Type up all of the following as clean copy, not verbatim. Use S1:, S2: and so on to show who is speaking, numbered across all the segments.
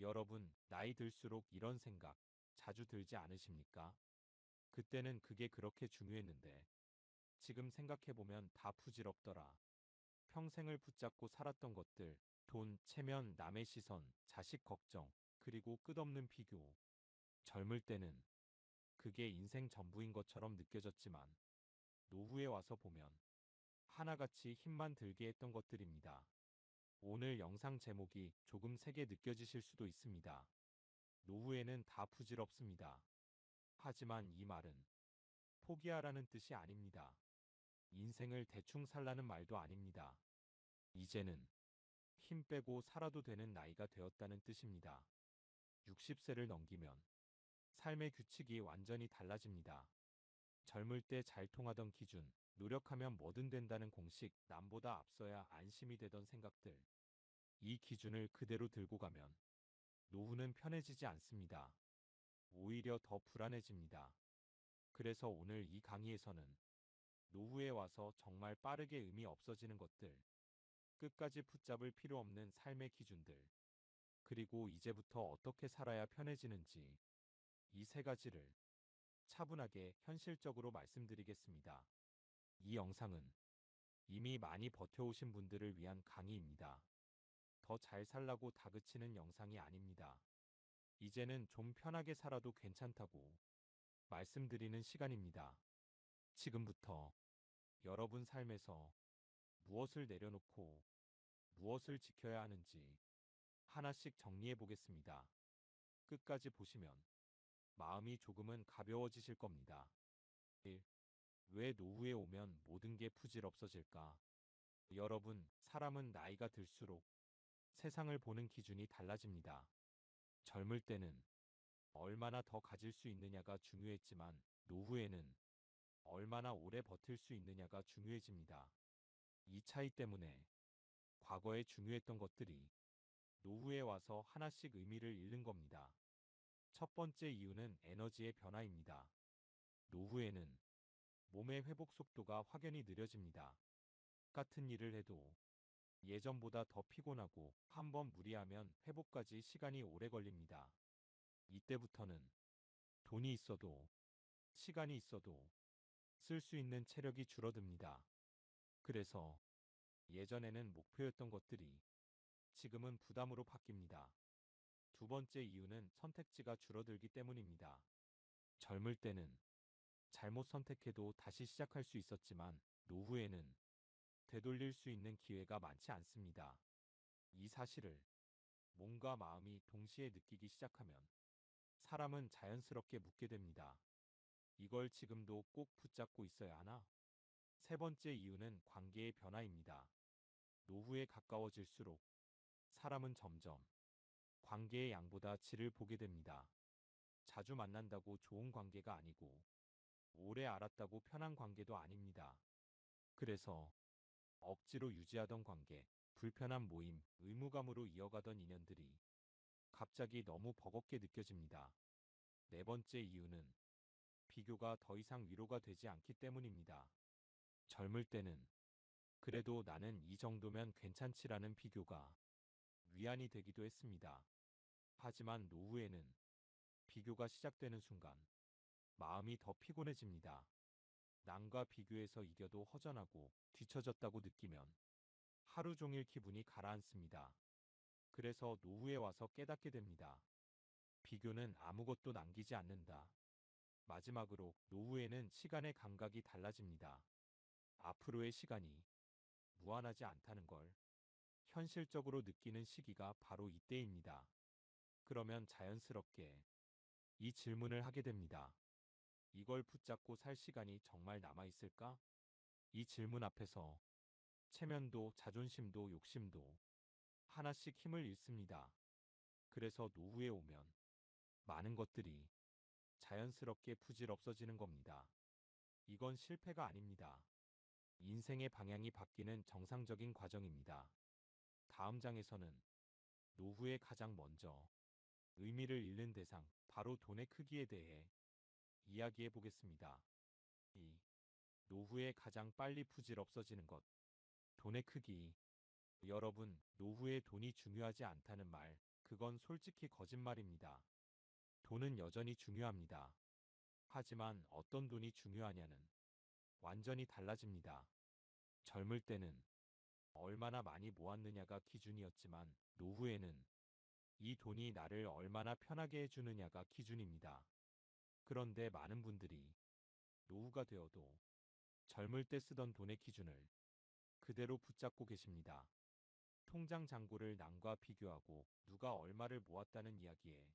S1: 여러분, 나이 들수록 이런 생각 자주 들지 않으십니까? 그때는 그게 그렇게 중요했는데 지금 생각해보면 다 부질없더라. 평생을 붙잡고 살았던 것들, 돈, 체면, 남의 시선, 자식 걱정, 그리고 끝없는 비교. 젊을 때는 그게 인생 전부인 것처럼 느껴졌지만 노후에 와서 보면 하나같이 힘만 들게 했던 것들입니다. 오늘 영상 제목이 조금 세게 느껴지실 수도 있습니다. 노후에는 다 부질없습니다. 하지만 이 말은 포기하라는 뜻이 아닙니다. 인생을 대충 살라는 말도 아닙니다. 이제는 힘 빼고 살아도 되는 나이가 되었다는 뜻입니다. 60세를 넘기면 삶의 규칙이 완전히 달라집니다. 젊을 때 잘 통하던 기준, 노력하면 뭐든 된다는 공식, 남보다 앞서야 안심이 되던 생각들. 이 기준을 그대로 들고 가면 노후는 편해지지 않습니다. 오히려 더 불안해집니다. 그래서 오늘 이 강의에서는 노후에 와서 정말 빠르게 의미 없어지는 것들, 끝까지 붙잡을 필요 없는 삶의 기준들, 그리고 이제부터 어떻게 살아야 편해지는지 이 세 가지를 차분하게 현실적으로 말씀드리겠습니다. 이 영상은 이미 많이 버텨오신 분들을 위한 강의입니다. 더 잘 살라고 다그치는 영상이 아닙니다. 이제는 좀 편하게 살아도 괜찮다고 말씀드리는 시간입니다. 지금부터 여러분 삶에서 무엇을 내려놓고 무엇을 지켜야 하는지 하나씩 정리해 보겠습니다. 끝까지 보시면 마음이 조금은 가벼워지실 겁니다. 1. 왜 노후에 오면 모든 게 부질없어질까? 여러분, 사람은 나이가 들수록 세상을 보는 기준이 달라집니다. 젊을 때는 얼마나 더 가질 수 있느냐가 중요했지만 노후에는 얼마나 오래 버틸 수 있느냐가 중요해집니다. 이 차이 때문에 과거에 중요했던 것들이 노후에 와서 하나씩 의미를 잃는 겁니다. 첫 번째 이유는 에너지의 변화입니다. 노후에는 몸의 회복 속도가 확연히 느려집니다. 같은 일을 해도 예전보다 더 피곤하고 한 번 무리하면 회복까지 시간이 오래 걸립니다. 이때부터는 돈이 있어도 시간이 있어도 쓸 수 있는 체력이 줄어듭니다. 그래서 예전에는 목표였던 것들이 지금은 부담으로 바뀝니다. 두 번째 이유는 선택지가 줄어들기 때문입니다. 젊을 때는 잘못 선택해도 다시 시작할 수 있었지만 노후에는 되돌릴 수 있는 기회가 많지 않습니다. 이 사실을 몸과 마음이 동시에 느끼기 시작하면 사람은 자연스럽게 묻게 됩니다. 이걸 지금도 꼭 붙잡고 있어야 하나? 세 번째 이유는 관계의 변화입니다. 노후에 가까워질수록 사람은 점점 관계의 양보다 질을 보게 됩니다. 자주 만난다고 좋은 관계가 아니고 오래 알았다고 편한 관계도 아닙니다. 그래서 억지로 유지하던 관계, 불편한 모임, 의무감으로 이어가던 인연들이 갑자기 너무 버겁게 느껴집니다. 네 번째 이유는 비교가 더 이상 위로가 되지 않기 때문입니다. 젊을 때는 그래도 나는 이 정도면 괜찮지라는 비교가 위안이 되기도 했습니다. 하지만 노후에는 비교가 시작되는 순간 마음이 더 피곤해집니다. 남과 비교해서 이겨도 허전하고 뒤처졌다고 느끼면 하루 종일 기분이 가라앉습니다. 그래서 노후에 와서 깨닫게 됩니다. 비교는 아무것도 남기지 않는다. 마지막으로 노후에는 시간의 감각이 달라집니다. 앞으로의 시간이 무한하지 않다는 걸 현실적으로 느끼는 시기가 바로 이때입니다. 그러면 자연스럽게 이 질문을 하게 됩니다. 이걸 붙잡고 살 시간이 정말 남아있을까? 이 질문 앞에서 체면도 자존심도 욕심도 하나씩 힘을 잃습니다. 그래서 노후에 오면 많은 것들이 자연스럽게 부질없어지는 겁니다. 이건 실패가 아닙니다. 인생의 방향이 바뀌는 정상적인 과정입니다. 다음 장에서는 노후에 가장 먼저 의미를 잃는 대상, 바로 돈의 크기에 대해 이야기해 보겠습니다. 2. 노후에 가장 빨리 부질없어지는 것. 돈의 크기. 여러분, 노후에 돈이 중요하지 않다는 말 그건 솔직히 거짓말입니다. 돈은 여전히 중요합니다. 하지만 어떤 돈이 중요하냐는 완전히 달라집니다. 젊을 때는 얼마나 많이 모았느냐가 기준이었지만 노후에는 이 돈이 나를 얼마나 편하게 해주느냐가 기준입니다. 그런데 많은 분들이 노후가 되어도 젊을 때 쓰던 돈의 기준을 그대로 붙잡고 계십니다. 통장 잔고를 남과 비교하고 누가 얼마를 모았다는 이야기에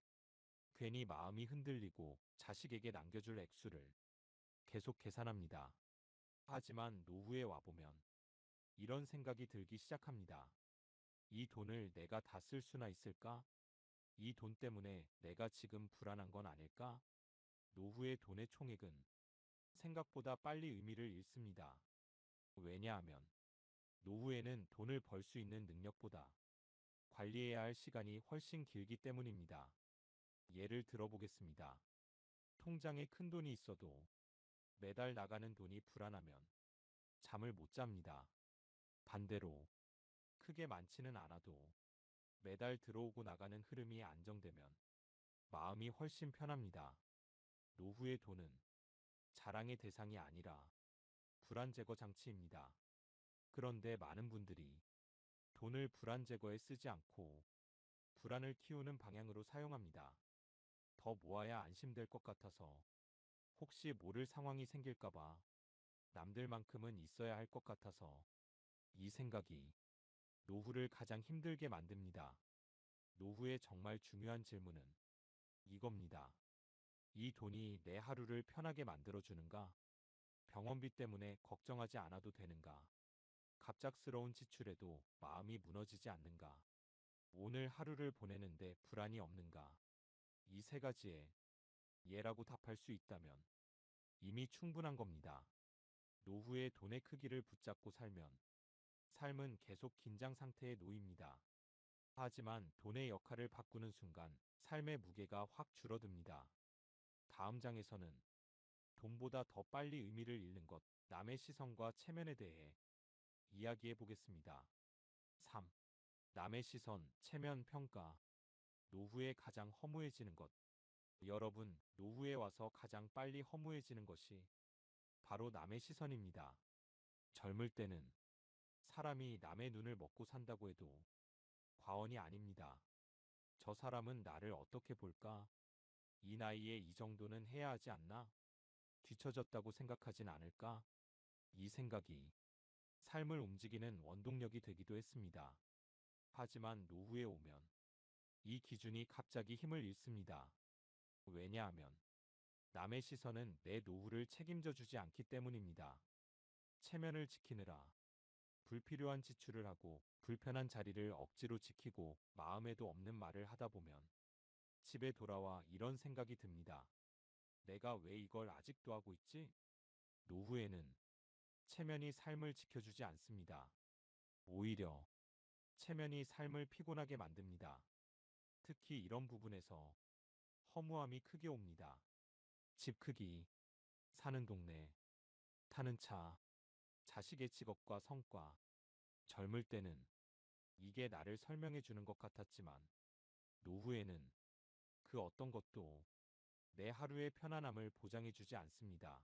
S1: 괜히 마음이 흔들리고 자식에게 남겨줄 액수를 계속 계산합니다. 하지만 노후에 와보면 이런 생각이 들기 시작합니다. 이 돈을 내가 다 쓸 수나 있을까? 이 돈 때문에 내가 지금 불안한 건 아닐까? 노후의 돈의 총액은 생각보다 빨리 의미를 잃습니다. 왜냐하면 노후에는 돈을 벌 수 있는 능력보다 관리해야 할 시간이 훨씬 길기 때문입니다. 예를 들어보겠습니다. 통장에 큰 돈이 있어도 매달 나가는 돈이 불안하면 잠을 못 잡니다. 반대로 크게 많지는 않아도 매달 들어오고 나가는 흐름이 안정되면 마음이 훨씬 편합니다. 노후의 돈은 자랑의 대상이 아니라 불안 제거 장치입니다. 그런데 많은 분들이 돈을 불안 제거에 쓰지 않고 불안을 키우는 방향으로 사용합니다. 더 모아야 안심될 것 같아서, 혹시 모를 상황이 생길까봐, 남들만큼은 있어야 할 것 같아서, 이 생각이 노후를 가장 힘들게 만듭니다. 노후의 정말 중요한 질문은 이겁니다. 이 돈이 내 하루를 편하게 만들어주는가? 병원비 때문에 걱정하지 않아도 되는가? 갑작스러운 지출에도 마음이 무너지지 않는가? 오늘 하루를 보내는데 불안이 없는가? 이 세 가지에 예라고 답할 수 있다면 이미 충분한 겁니다. 노후의 돈의 크기를 붙잡고 살면 삶은 계속 긴장 상태에 놓입니다. 하지만 돈의 역할을 바꾸는 순간 삶의 무게가 확 줄어듭니다. 다음 장에서는 돈보다 더 빨리 의미를 잃는 것, 남의 시선과 체면에 대해 이야기해 보겠습니다. 3. 남의 시선, 체면, 평가. 노후에 가장 허무해지는 것. 여러분, 노후에 와서 가장 빨리 허무해지는 것이 바로 남의 시선입니다. 젊을 때는 사람이 남의 눈을 먹고 산다고 해도 과언이 아닙니다. 저 사람은 나를 어떻게 볼까? 이 나이에 이 정도는 해야 하지 않나? 뒤처졌다고 생각하진 않을까? 이 생각이 삶을 움직이는 원동력이 되기도 했습니다. 하지만 노후에 오면 이 기준이 갑자기 힘을 잃습니다. 왜냐하면 남의 시선은 내 노후를 책임져 주지 않기 때문입니다. 체면을 지키느라 불필요한 지출을 하고 불편한 자리를 억지로 지키고 마음에도 없는 말을 하다 보면 집에 돌아와 이런 생각이 듭니다. 내가 왜 이걸 아직도 하고 있지? 노후에는 체면이 삶을 지켜주지 않습니다. 오히려 체면이 삶을 피곤하게 만듭니다. 특히 이런 부분에서 허무함이 크게 옵니다. 집 크기, 사는 동네, 타는 차, 자식의 직업과 성과. 젊을 때는 이게 나를 설명해 주는 것 같았지만 노후에는 그 어떤 것도 내 하루의 편안함을 보장해 주지 않습니다.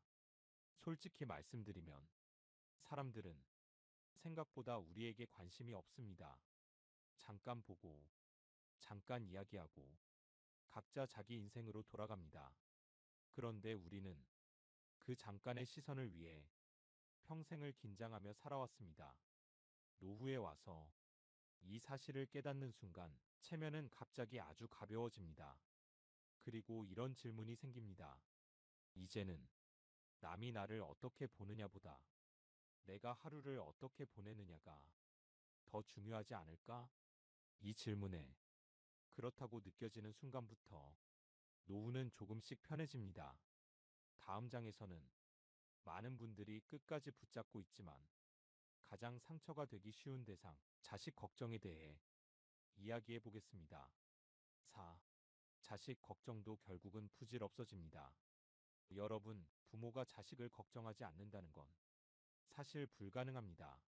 S1: 솔직히 말씀드리면 사람들은 생각보다 우리에게 관심이 없습니다. 잠깐 보고, 잠깐 이야기하고, 각자 자기 인생으로 돌아갑니다. 그런데 우리는 그 잠깐의 시선을 위해 평생을 긴장하며 살아왔습니다. 노후에 와서 이 사실을 깨닫는 순간 체면은 갑자기 아주 가벼워집니다. 그리고 이런 질문이 생깁니다. 이제는 남이 나를 어떻게 보느냐보다 내가 하루를 어떻게 보내느냐가 더 중요하지 않을까? 이 질문에 그렇다고 느껴지는 순간부터 노후는 조금씩 편해집니다. 다음 장에서는 많은 분들이 끝까지 붙잡고 있지만 가장 상처가 되기 쉬운 대상, 자식 걱정에 대해 이야기해 보겠습니다. 4. 자식 걱정도 결국은 부질없어집니다. 여러분, 부모가 자식을 걱정하지 않는다는 건 사실 불가능합니다.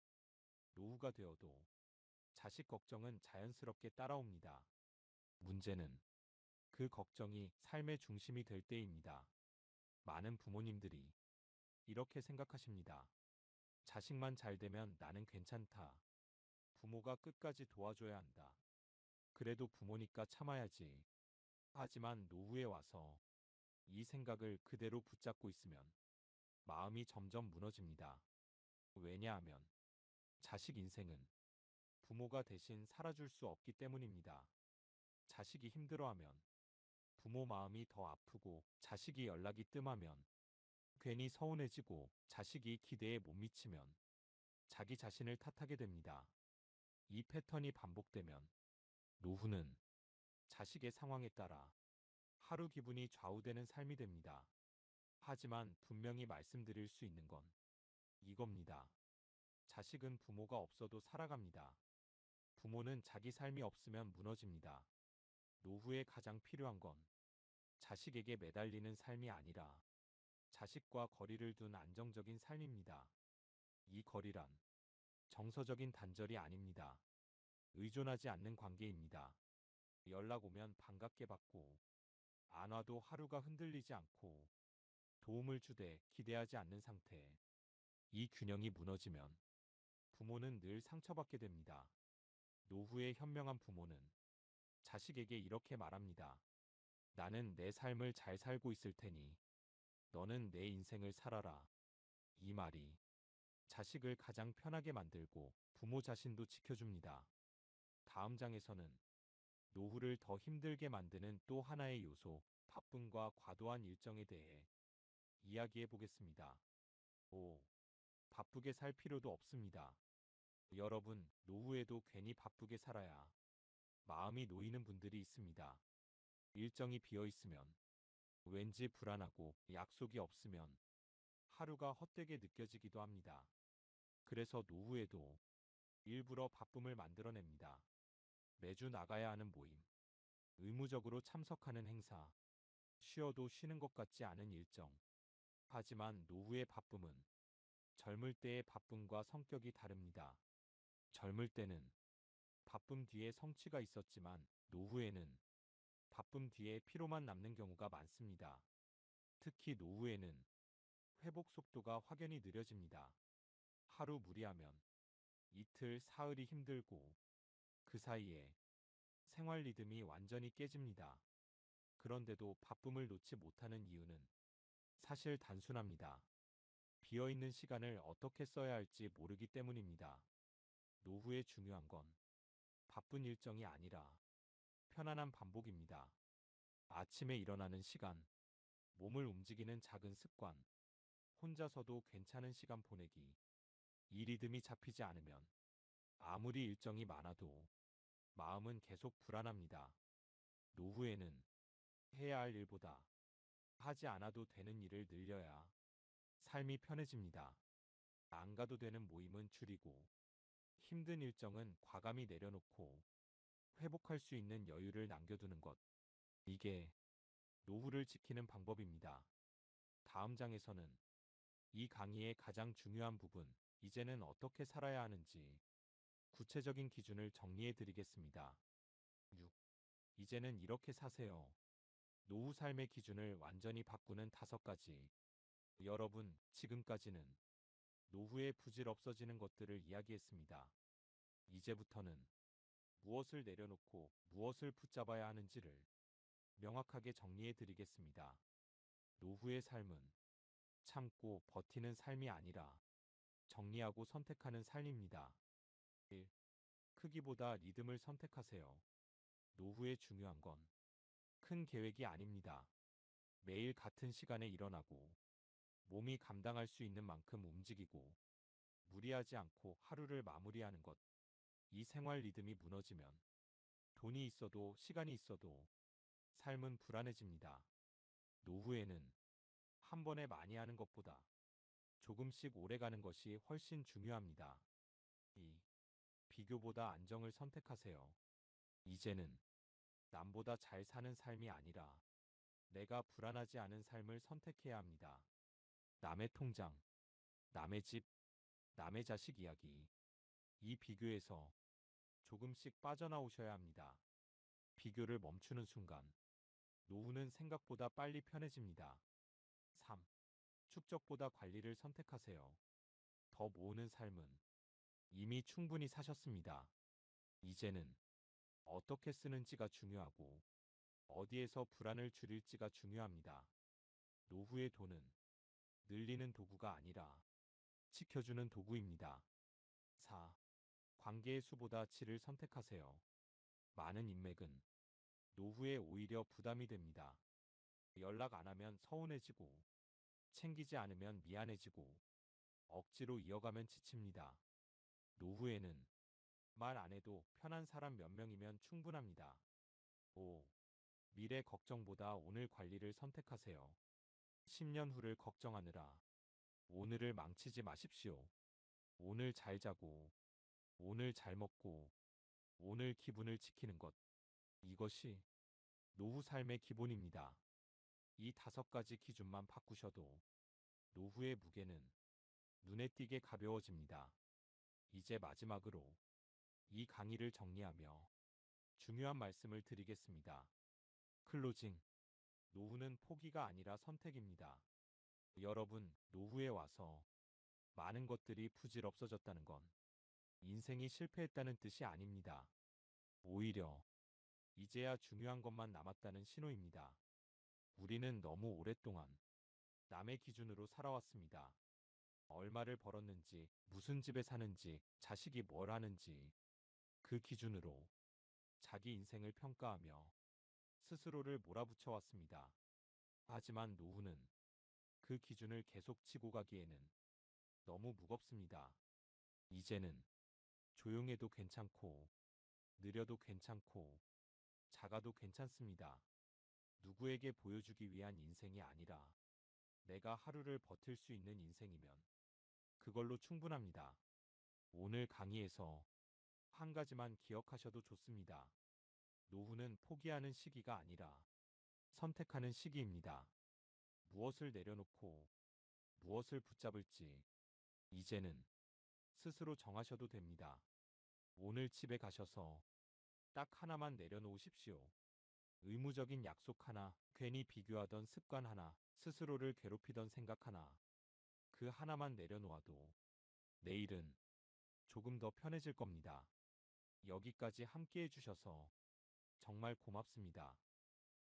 S1: 노후가 되어도 자식 걱정은 자연스럽게 따라옵니다. 문제는 그 걱정이 삶의 중심이 될 때입니다. 많은 부모님들이 이렇게 생각하십니다. 자식만 잘 되면 나는 괜찮다. 부모가 끝까지 도와줘야 한다. 그래도 부모니까 참아야지. 하지만 노후에 와서 이 생각을 그대로 붙잡고 있으면 마음이 점점 무너집니다. 왜냐하면 자식 인생은 부모가 대신 살아줄 수 없기 때문입니다. 자식이 힘들어하면 부모 마음이 더 아프고, 자식이 연락이 뜸하면 괜히 서운해지고, 자식이 기대에 못 미치면 자기 자신을 탓하게 됩니다. 이 패턴이 반복되면 노후는 자식의 상황에 따라 하루 기분이 좌우되는 삶이 됩니다. 하지만 분명히 말씀드릴 수 있는 건 이겁니다. 자식은 부모가 없어도 살아갑니다. 부모는 자기 삶이 없으면 무너집니다. 노후에 가장 필요한 건 자식에게 매달리는 삶이 아니라 자식과 거리를 둔 안정적인 삶입니다. 이 거리란 정서적인 단절이 아닙니다. 의존하지 않는 관계입니다. 연락 오면 반갑게 받고, 안 와도 하루가 흔들리지 않고, 도움을 주되 기대하지 않는 상태. 이 균형이 무너지면 부모는 늘 상처받게 됩니다. 노후의 현명한 부모는 자식에게 이렇게 말합니다. 나는 내 삶을 잘 살고 있을 테니 너는 내 인생을 살아라. 이 말이 자식을 가장 편하게 만들고 부모 자신도 지켜줍니다. 다음 장에서는 노후를 더 힘들게 만드는 또 하나의 요소, 바쁨과 과도한 일정에 대해 이야기해 보겠습니다. 5. 바쁘게 살 필요도 없습니다. 여러분, 노후에도 괜히 바쁘게 살아야 마음이 놓이는 분들이 있습니다. 일정이 비어 있으면 왠지 불안하고, 약속이 없으면 하루가 헛되게 느껴지기도 합니다. 그래서 노후에도 일부러 바쁨을 만들어냅니다. 매주 나가야 하는 모임, 의무적으로 참석하는 행사, 쉬어도 쉬는 것 같지 않은 일정. 하지만 노후의 바쁨은 젊을 때의 바쁨과 성격이 다릅니다. 젊을 때는 바쁨 뒤에 성취가 있었지만, 노후에는 바쁨 뒤에 피로만 남는 경우가 많습니다. 특히 노후에는 회복 속도가 확연히 느려집니다. 하루 무리하면 이틀, 사흘이 힘들고, 그 사이에 생활 리듬이 완전히 깨집니다. 그런데도 바쁨을 놓지 못하는 이유는 사실 단순합니다. 비어있는 시간을 어떻게 써야 할지 모르기 때문입니다. 노후에 중요한 건 바쁜 일정이 아니라 편안한 반복입니다. 아침에 일어나는 시간, 몸을 움직이는 작은 습관, 혼자서도 괜찮은 시간 보내기. 이 리듬이 잡히지 않으면 아무리 일정이 많아도 마음은 계속 불안합니다. 노후에는 해야 할 일보다 하지 않아도 되는 일을 늘려야 삶이 편해집니다. 안 가도 되는 모임은 줄이고, 힘든 일정은 과감히 내려놓고, 회복할 수 있는 여유를 남겨두는 것. 이게 노후를 지키는 방법입니다. 다음 장에서는 이 강의의 가장 중요한 부분, 이제는 어떻게 살아야 하는지 구체적인 기준을 정리해 드리겠습니다. 6. 이제는 이렇게 사세요. 노후 삶의 기준을 완전히 바꾸는 5가지. 여러분, 지금까지는 노후에 부질 없어지는 것들을 이야기했습니다. 이제부터는 무엇을 내려놓고 무엇을 붙잡아야 하는지를 명확하게 정리해 드리겠습니다. 노후의 삶은 참고 버티는 삶이 아니라 정리하고 선택하는 삶입니다. 1. 크기보다 리듬을 선택하세요. 노후에 중요한 건 큰 계획이 아닙니다. 매일 같은 시간에 일어나고, 몸이 감당할 수 있는 만큼 움직이고, 무리하지 않고 하루를 마무리하는 것. 이 생활 리듬이 무너지면 돈이 있어도 시간이 있어도 삶은 불안해집니다. 노후에는 한 번에 많이 하는 것보다 조금씩 오래 가는 것이 훨씬 중요합니다. 2. 비교보다 안정을 선택하세요. 이제는 남보다 잘 사는 삶이 아니라 내가 불안하지 않은 삶을 선택해야 합니다. 남의 통장, 남의 집, 남의 자식 이야기. 이 비교에서 조금씩 빠져나오셔야 합니다. 비교를 멈추는 순간 노후는 생각보다 빨리 편해집니다. 3. 축적보다 관리를 선택하세요. 더 모으는 삶은 이미 충분히 사셨습니다. 이제는 어떻게 쓰는지가 중요하고 어디에서 불안을 줄일지가 중요합니다. 노후의 돈은 늘리는 도구가 아니라 지켜주는 도구입니다. 4. 관계의 수보다 질을 선택하세요. 많은 인맥은 노후에 오히려 부담이 됩니다. 연락 안 하면 서운해지고, 챙기지 않으면 미안해지고, 억지로 이어가면 지칩니다. 노후에는 말 안 해도 편한 사람 몇 명이면 충분합니다. 5. 미래 걱정보다 오늘 관리를 선택하세요. 10년 후를 걱정하느라 오늘을 망치지 마십시오. 오늘 잘 자고, 오늘 잘 먹고, 오늘 기분을 지키는 것. 이것이 노후 삶의 기본입니다. 이 5가지 기준만 바꾸셔도 노후의 무게는 눈에 띄게 가벼워집니다. 이제 마지막으로 이 강의를 정리하며 중요한 말씀을 드리겠습니다. 클로징. 노후는 포기가 아니라 선택입니다. 여러분, 노후에 와서 많은 것들이 부질없어졌다는 건 인생이 실패했다는 뜻이 아닙니다. 오히려 이제야 중요한 것만 남았다는 신호입니다. 우리는 너무 오랫동안 남의 기준으로 살아왔습니다. 얼마를 벌었는지, 무슨 집에 사는지, 자식이 뭘 하는지 그 기준으로 자기 인생을 평가하며 스스로를 몰아붙여 왔습니다. 하지만 노후는 그 기준을 계속 치고 가기에는 너무 무겁습니다. 이제는 조용해도 괜찮고, 느려도 괜찮고, 작아도 괜찮습니다. 누구에게 보여주기 위한 인생이 아니라 내가 하루를 버틸 수 있는 인생이면 그걸로 충분합니다. 오늘 강의에서 한 가지만 기억하셔도 좋습니다. 노후는 포기하는 시기가 아니라 선택하는 시기입니다. 무엇을 내려놓고 무엇을 붙잡을지 이제는 스스로 정하셔도 됩니다. 오늘 집에 가셔서 딱 하나만 내려놓으십시오. 의무적인 약속 하나, 괜히 비교하던 습관 하나, 스스로를 괴롭히던 생각 하나. 그 하나만 내려놓아도 내일은 조금 더 편해질 겁니다. 여기까지 함께 해주셔서 정말 고맙습니다.